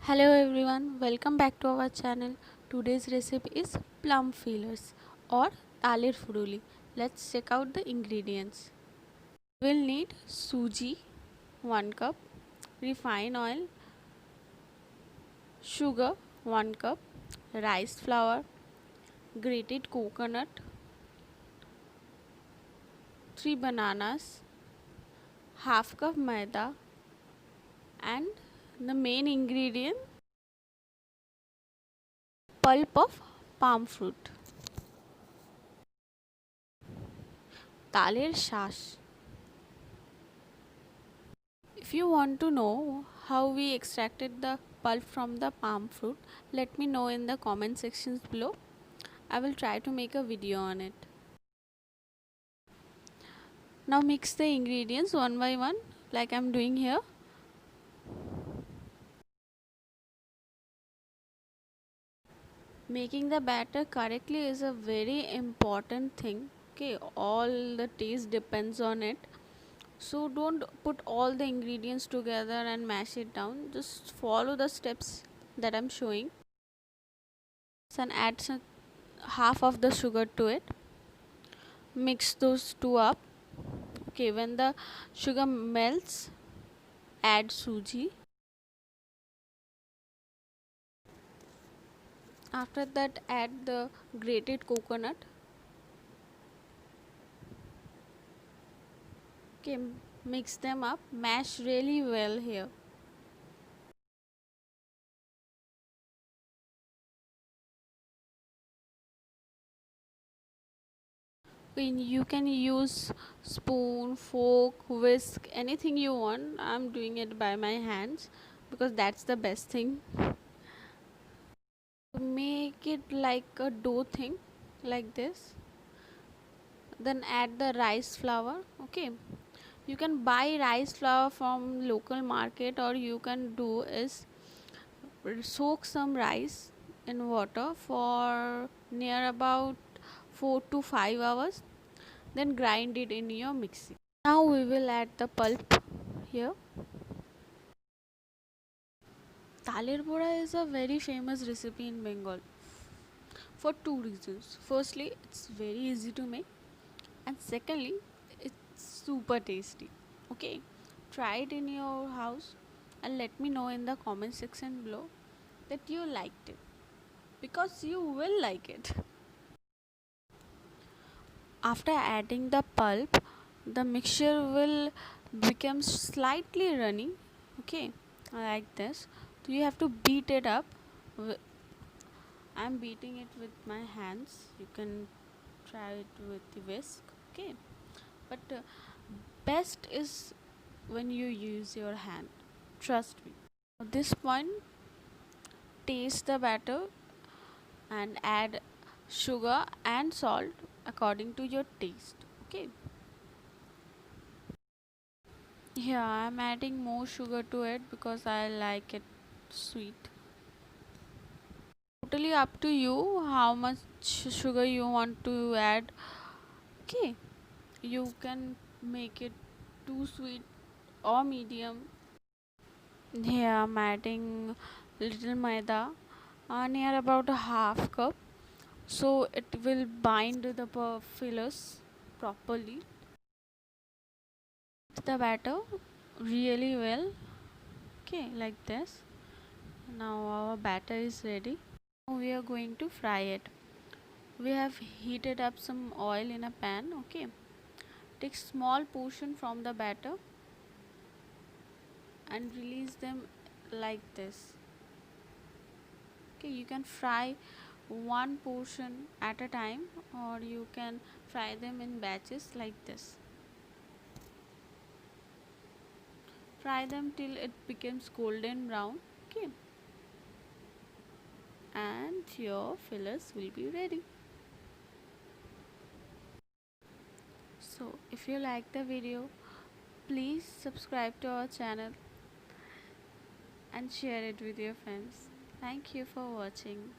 Hello everyone, welcome back to our channel. Today's recipe is plum fillers or talir furuli. Let's check out the ingredients. We'll need suji 1 cup, refined oil, sugar 1 cup, rice flour, grated coconut, 3 bananas, half cup maida, and the main ingredient pulp of palm fruit. Talir shash. If you want to know how we extracted the pulp from the palm fruit, let me know in the comment sections below. I will try to make a video on it. Now mix the ingredients one by one like I'm doing here. Making the batter correctly is a very important thing. Okay, all the taste depends on it. So don't put all the ingredients together and mash it down. Just follow the steps that I'm showing. And add half of the sugar to it. Mix those two up. Okay, when the sugar melts, add suji. After that, add the grated coconut. Okay, mix them up. Mash really well here. You can use spoon, fork, whisk, anything you want. I'm doing it by my hands because that's the best thing. Make it like a dough thing, like this. Then add the rice flour. Okay, you can buy rice flour from local market, or you can do is soak some rice in water for near about 4 to 5 hours, then grind it in your mixie. Now we will add the pulp here. Talir bora is a very famous recipe in Bengal for two reasons. Firstly, it's very easy to make, and secondly, it's super tasty. Okay, try it in your house and let me know in the comment section below that you liked it, because you will like it. After adding the pulp, the mixture will become slightly runny. Okay, like this. So you have to beat it up. I'm beating it with my hands. You can try it with the whisk. Okay, but best is when you use your hand. Trust me. At this point, taste the batter and add sugar and salt according to your taste. Okay. Yeah, I'm adding more sugar to it because I like it sweet. Totally up to you how much sugar you want to add. Okay, you can make it too sweet or medium. Here I'm adding little maida, near about a half cup, so it will bind the fillers properly. The batter really well. Okay, like this. Now our batter is ready. Now we are going to fry it. We have heated up some oil in a pan. Okay, take small portion from the batter and release them like this. Okay, you can fry one portion at a time, or you can fry them in batches like this. Fry them till it becomes golden brown. Okay, and your fillers will be ready. So if you like the video, please subscribe to our channel and share it with your friends. Thank you for watching.